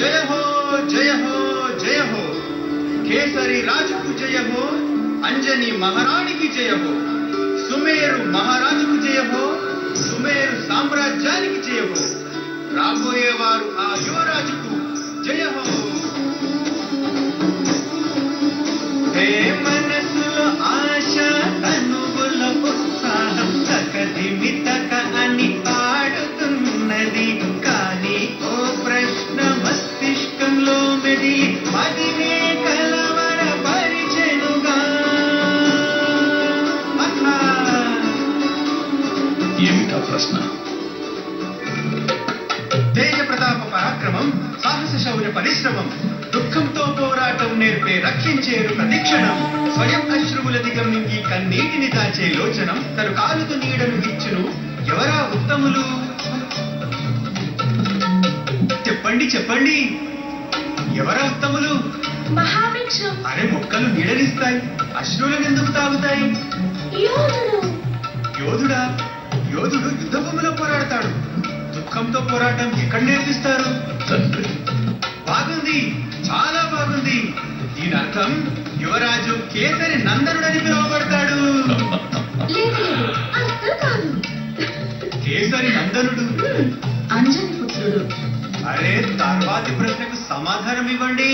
जय हो जय हो जय हो। केसरी राजु को जय हो, अंजनी महाराणी की जय हो, सुमेरु महाराजु को जय हो, सुमेरु साम्राज्यानिकी जय हो, राबोయేవారు ఆ యువరాజుకు జయ హో। హే మనసులో ఆశ తనువుల ఉత్సాహం సకదిమితక అని పాడుతున్నది, కానీ ఓ ప్రశ్న మస్తిష్కంలో మెదిలి మదినే కలవర పరిచెనుగా। ఏమిటా ప్రశ్న? తేజ ప్రతాప పరాక్రమం, సాహస శౌర్య పరిశ్రమం, దుఃఖంతో పోరాటం నేర్పే రక్షించేరు ప్రతిక్షణం, స్వయం అశ్రువుల దిగమింగి కన్నీటిని దాచే లోచనం, తను కాలుతు నీడను ఇచ్చును ఎవరా ఉత్తములు? చెప్పండి చెప్పండి, ఎవరా ఉత్తములు? మహావృక్షం. అరే మొక్కలు నీడనిస్తాయి, అశ్రువులను ఎందుకు తాగుతాయి? యోధుడు. యోధుడా? యోధుడు యుద్ధ భూమిలో పోరాడతాడు, దుఃఖంతో పోరాటం ఎక్కడ నేర్పిస్తారు? తండ్రి. బాగుంది, చాలా బాగుంది. దీని అర్థం యువరాజు కేసరి నందనుడని పిలువబడతాడు. లేదు లేదు, అస్సలు కాదు. కేసరి నందనుడు అంజని పుత్రుడు. అరే తర్వాతి ప్రశ్నకు సమాధానం ఇవ్వండి.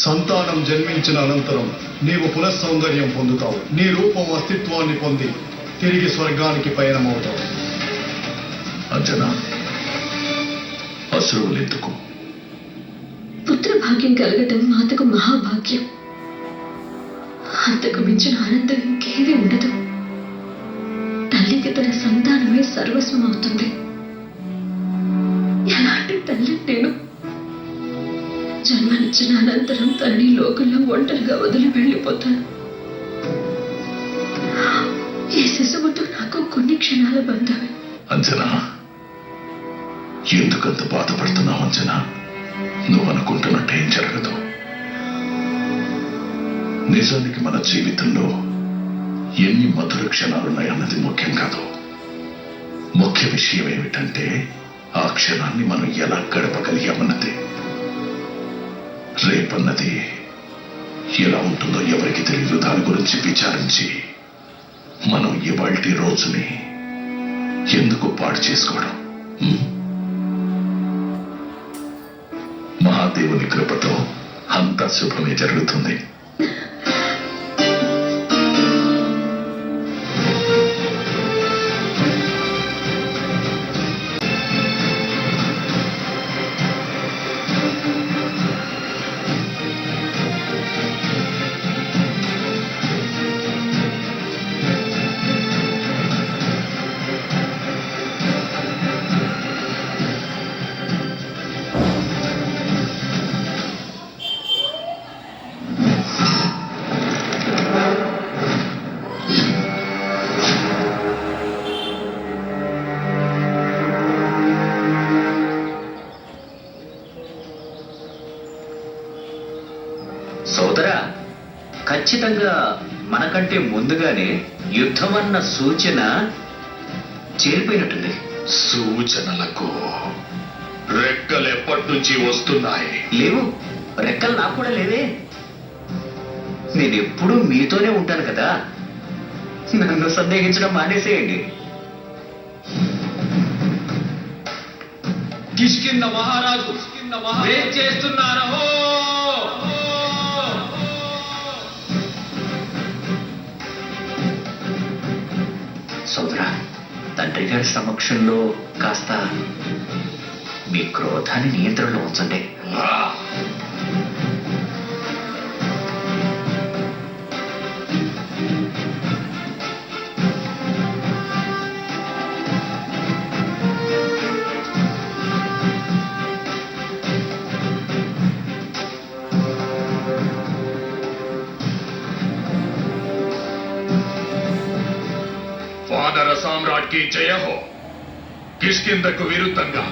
సంతానం జన్మించిన అనంతరం నీవు పునఃసౌందర్యం పొందుతావు. నీ రూపం అస్తిత్వాన్ని పొంది తిరిగి స్వర్గానికి పయనమవుతావు. అంజనా, అశ్రువులెందుకు? పుత్ర భాగ్యం కలగటం మాతకు మహాభాగ్యం. అంతకు మించిన ఆనందం ఇంకేది ఉండదు. తల్లికి తన సంతానమే సర్వస్వం అవుతుంది. ఎలాంటి తల్లి నేను? జన్మనిచ్చిన అనంతరం తల్లి లోకంలో ఒంటరిగా వదిలి వెళ్ళిపోతాను. ఈ శిశువుతో నాకు కొన్ని క్షణాల బంధమే. అంజనా, ఎందుకంత బాధపడుతున్నావు? అంజనా, నువ్వు అనుకుంటున్నట్టేం జరగదు. నిజానికి మన జీవితంలో ఎన్ని మధుర క్షణాలున్నాయన్నది ముఖ్యం కాదు. ముఖ్య విషయం ఏమిటంటే ఆ క్షణాన్ని మనం ఎలా గడపగలిగామన్నది. రేపన్నది ఎలా ఉంటుందో ఎవరికి తెలియదు. దాని గురించి విచారించి మనం ఇవాల్టి రోజుని ఎందుకు పాడు చేసుకోవడం? మహాదేవుని కృపతో అంతా శుభమే జరుగుతుంది. సోదరా, ఖచ్చితంగా మనకంటే ముందుగానే యుద్ధం అన్న సూచన చేరిపోయినట్టుంది. సూచనలకు రెక్కలు ఎప్పటి నుంచి వస్తున్నాయి? లేవు, రెక్కలు నాకు కూడా లేవే. నేనెప్పుడూ మీతోనే ఉంటాను కదా, నన్ను సందేహించడం మానేసేయండి. కిష్కింద మహారాజు ఏం చేస్తున్నారో? సోదరా, తండ్రి గారి సమక్షంలో కాస్త మీ క్రోధాన్ని నియంత్రణలో ఉంచండి. వానర సామ్రాట్కి జయ హో. కిష్కిందకు విరుద్ధంగా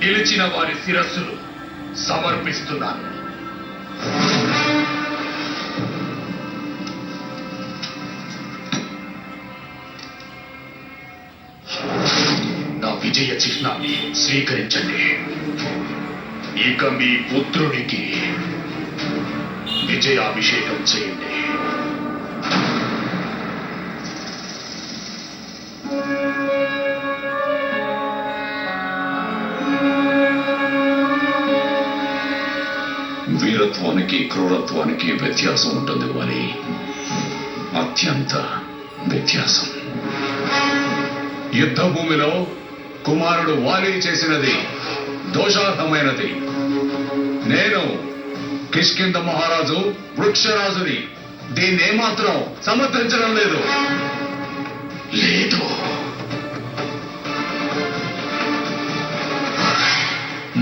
నిలిచిన వారి శిరస్సులు సమర్పిస్తున్నాను. నా విజయ చిహ్నాన్ని స్వీకరించండి. ఇక మీ పుత్రునికి విజయాభిషేకం చేయండి. వీరత్వానికి క్రూరత్వానికి వ్యత్యాసం ఉంటుంది వాలి, అత్యంత వ్యత్యాసం. యుద్ధ భూమిలో కుమారుడు వాలి చేసినది దోషార్హమైనది. నేను కిష్కింద మహారాజు వృక్షరాజుని దీన్నేమాత్రం సమర్థించడం లేదు. లేదు,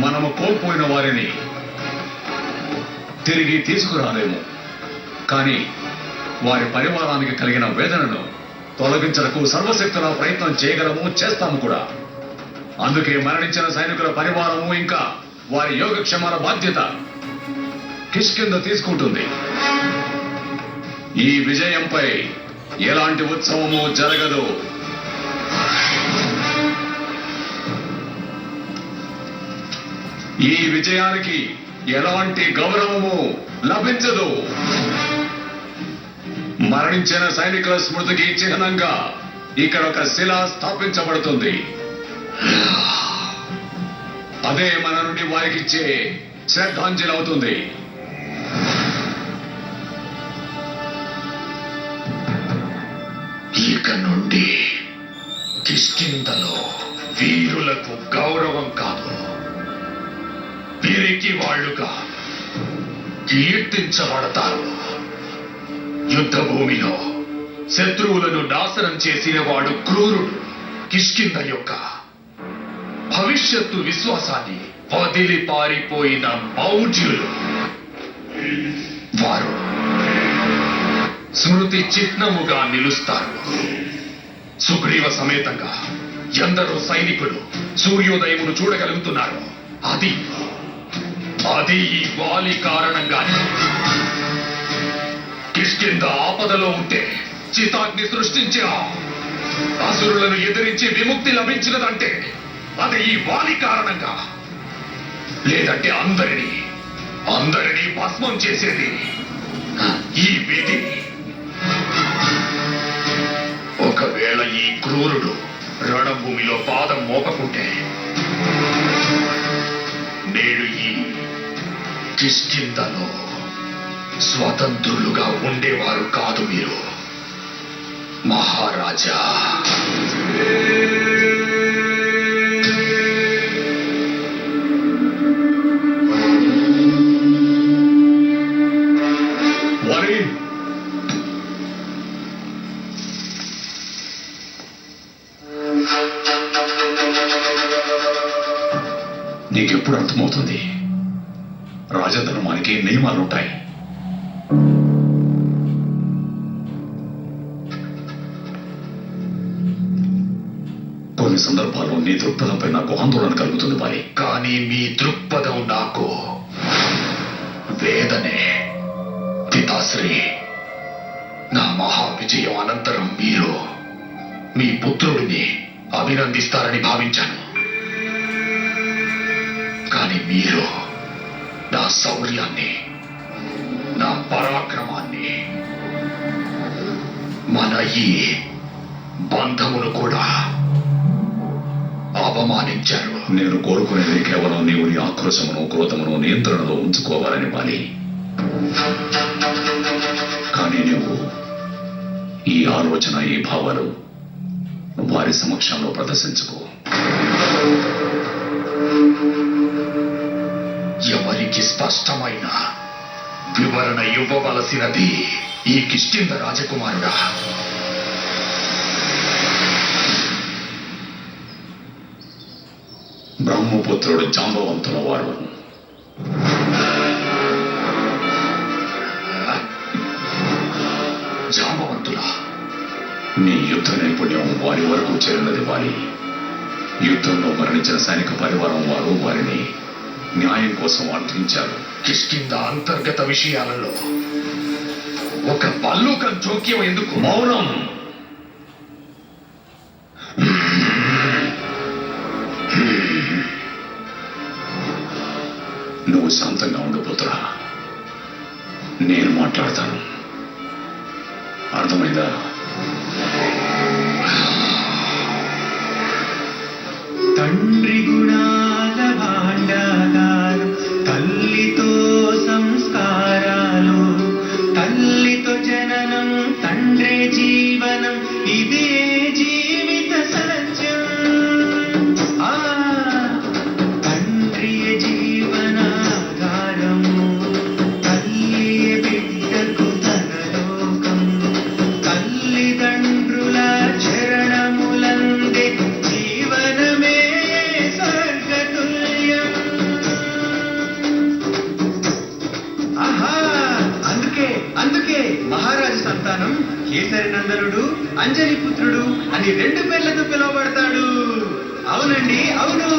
మనము కోల్పోయిన వారిని తిరిగి తీసుకురాలేము, కానీ వారి పరివారానికి కలిగిన వేదనను తొలగించడానికి సర్వశక్తుల ప్రయత్నం చేయగలము, చేస్తాము కూడా. అందుకే మరణించిన సైనికుల పరివారము ఇంకా వారి యోగక్షేమాల బాధ్యత కిష్కింద తీసుకుంటుంది. ఈ విజయంపై ఎలాంటి ఉత్సవము జరగదు. ఈ విజయానికి ఎలాంటి గౌరవము లభించదు. మరణించిన సైనికుల స్మృతికి చిహ్నంగా ఇక్కడ ఒక శిల స్థాపించబడుతుంది. అదే మన నుండి వారికిచ్చే శ్రద్ధాంజలి అవుతుంది. ఇక నుండి కిష్కింధలో వీరులకు గౌరవం కాదు, వీరికి వాళ్ళుగా కీర్తించబడతారు. యుద్ధ భూమిలో శత్రువులను నాశనం చేసిన వాడు క్రూరుడు. కిష్కింధ యొక్క భవిష్యత్తు విశ్వాసాన్ని వదిలి పారిపోయిన మౌఢ్యులు. వారు స్మృతి చిహ్నముగా నిలుస్తారు. సుగ్రీవ సమేతంగా ఎందరో సైనికులు సూర్యోదయమును చూడగలుగుతున్నారు. అది ఈ వాలి కారణంగానే. కిష్కింధ ఆపదలో ఉంటే చితాగ్ని సృష్టించి అసురులను ఎదిరించి విముక్తి లభించినదంటే అది ఈ వాలి కారణంగా. లేదంటే అందరినీ భస్మం చేసేది ఈ విధి. ఒకవేళ ఈ క్రూరుడు రణభూమిలో పాదం మోపకుంటే నేడు ఈ కిష్కింధలో స్వతంత్రులుగా ఉండేవారు కాదు మీరు మహారాజా. వరి, నీకెప్పుడు అర్థమవుతుంది? రాజధర్మానికి నియమాలుంటాయి. కొన్ని సందర్భాల్లో నీ దృక్పథంపై నాకు ఆందోళన కలుగుతుంది మరి. కానీ మీ దృక్పథం నాకు వేదనే. పితాశ్రీ, నా మహా విజయం అనంతరం మీరు మీ పుత్రుడిని అభినందిస్తారని భావించాను. కానీ మీరు నా శౌర్యాన్ని, నా పరాక్రమాన్ని, మన ఈ బంధమును కూడా అవమానించారు. నేను కోరుకునేది కేవలం నీవు నీ ఆక్రోశమును, క్రోధమును నియంత్రణలో ఉంచుకోవాలని వాలి. కానీ నువ్వు ఈ ఆలోచన, ఈ భావాలు వారి సమక్షంలో ప్రదర్శించుకో. ఎవరికి స్పష్టమైన వివరణ ఇవ్వవలసినది ఈ కిష్కింధ రాజకుమారుడా. బ్రహ్మపుత్రుడు జాంబవంతుల వారు. జాంబవంతుల నీ యుద్ధ నైపుణ్యం వారి వరకు చేరినది వాలి. యుద్ధంలో మరణించిన సైనిక పరివారం వారు వారిని న్యాయం కోసం అర్థించారు. కిష్కింధ అంతర్గత విషయాలలో ఒక పల్లూకం జోక్యం ఎందుకు? మౌనం. నువ్వు శాంతంగా ఉండు పుత్రా. నేను మాట్లాడతాను. అర్థమైందా? తండ్రి గుణాల భాండాగారం, తల్లితో సంస్కారాలు, తల్లితో జననం, తండ్రి జీవనం, ఇదే జీవిత సత్యం. తండ్రియ జీవనాధారము, తల్లియ బిడ్డకు తన లోకం, తల్లిదండ్రుల చరణములందే జీవనమే స్వర్గతుల్యం. ఆహా, అందుకే మహారాజు సంతానం కేసరి నందనుడు, అంజని పుత్రుడు అని 2 పేర్లతో పిలువబడతాడు. అవునండి, అవును.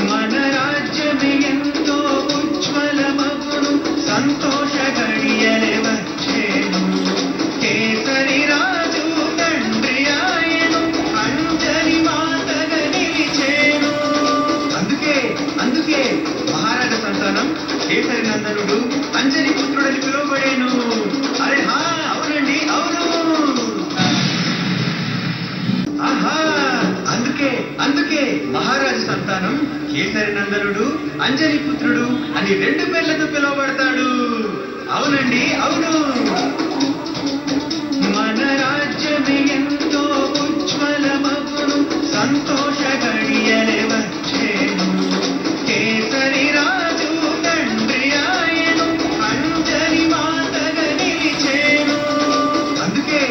మన రాజ్యమే ఎంతో ఉజ్వలమగును, సంతోష గడియలే వచ్చేను. కేసరి రాజు తండ్రి ఆయను, అంజని మాతగా నిలిచేను. అందుకే మహారాజ సంతానం కేసరి నందనుడు, అంజని పుత్రుడని పిలువబడేను. అరే హా, అవునండి, అవును. ఆహా, అందుకే మహారాజు సంతానం కేసరి నందనుడు, అంజని పుత్రుడు అని 2 పేర్లతో పిలువబడతాడు. అవునండి, అవును. మన రాజ్యమే ఎంతో ఉజ్వలమగును, సంతోష గడియలే వచ్చేను. కేసరి రాజు తండ్రి ఆయను, అంజని మాతగా నిలిచేను. అందుకే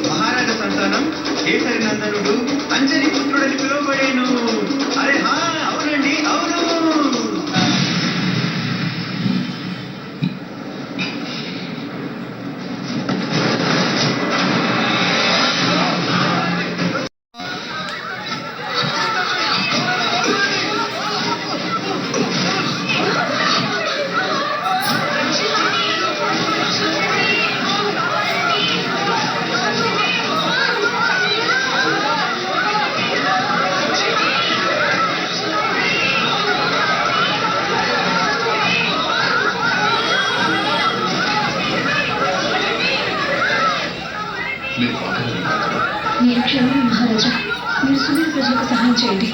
మహారాజ సంతానం కేసరి నందనుడు, అంజని పుత్రుడని పిలువబడేను. అరే హా, అవునండి, అవును. మీరు బాగానే ఉన్నారు కదా? నేను క్షేమం మహారాజా. మీరు సుమేరు ప్రజలకు సహాయం చేయండి.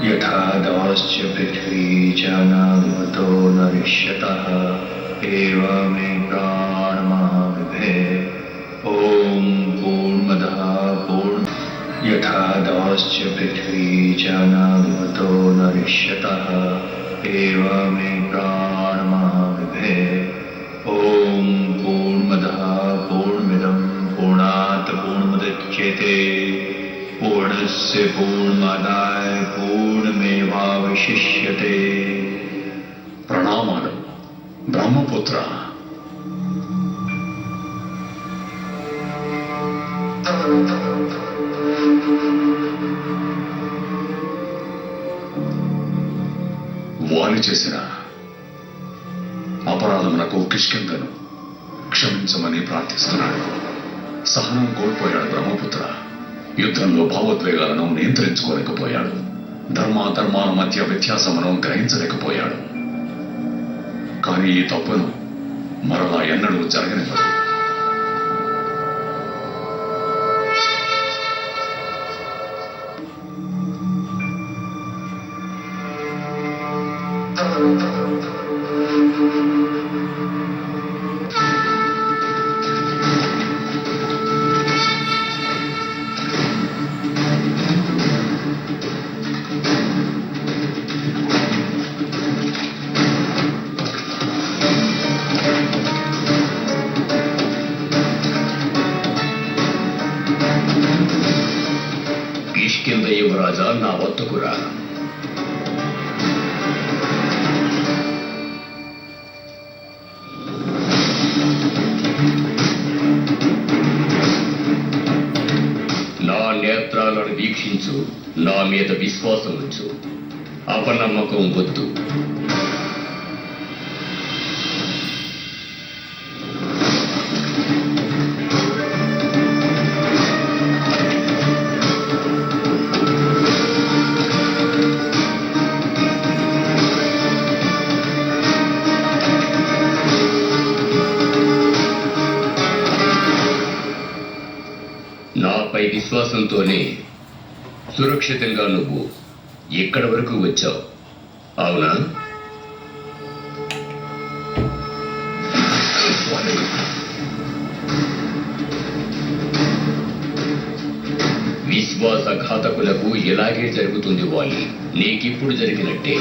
यथा दास्य पृथ्वी च नामतो नरिष्यतः एवमे प्राणमहाविभे ॐ पूर्णमदः यथा दास्य पृथ्वी च नामतो नरिष्यतः एवमे प्राणमहाविभे ॐ पूर्णमदः पूर्णमिदं पूर्णात् पूर्णमुदच्यते पूर्णस्य पूर्णमादाय पूर्णमेवावशिष्यते. ప్రణామాలు బ్రహ్మపుత్ర. వాలి చేసిన అపరాధములకు కిష్కింధను క్షమించమని ప్రార్థిస్తున్నాడు. సహనం కోల్పోయాడు బ్రహ్మపుత్ర. యుద్ధంలో భావోద్వేగాలను నియంత్రించుకోలేకపోయాడు. ధర్మాధర్మాల మధ్య వ్యత్యాసమును గ్రహించలేకపోయాడు. కానీ ఈ తప్పును మరలా ఎన్నడూ జరగనివ్వదు. కిష్కింధ యువరాజా, నా వద్దకు రా. నా నేత్రాలను వీక్షించు, నా మీద విశ్వాసం ఉంచు, అపనమ్మకం వద్దు. విశ్వాసంతోనే సురక్షితంగా నువ్వు ఇక్కడి వరకు వచ్చావు, అవునా? విశ్వాసఘాతకులకు ఇలాగే జరుగుతుంది వాలి. నీకిప్పుడు జరిగినట్టే.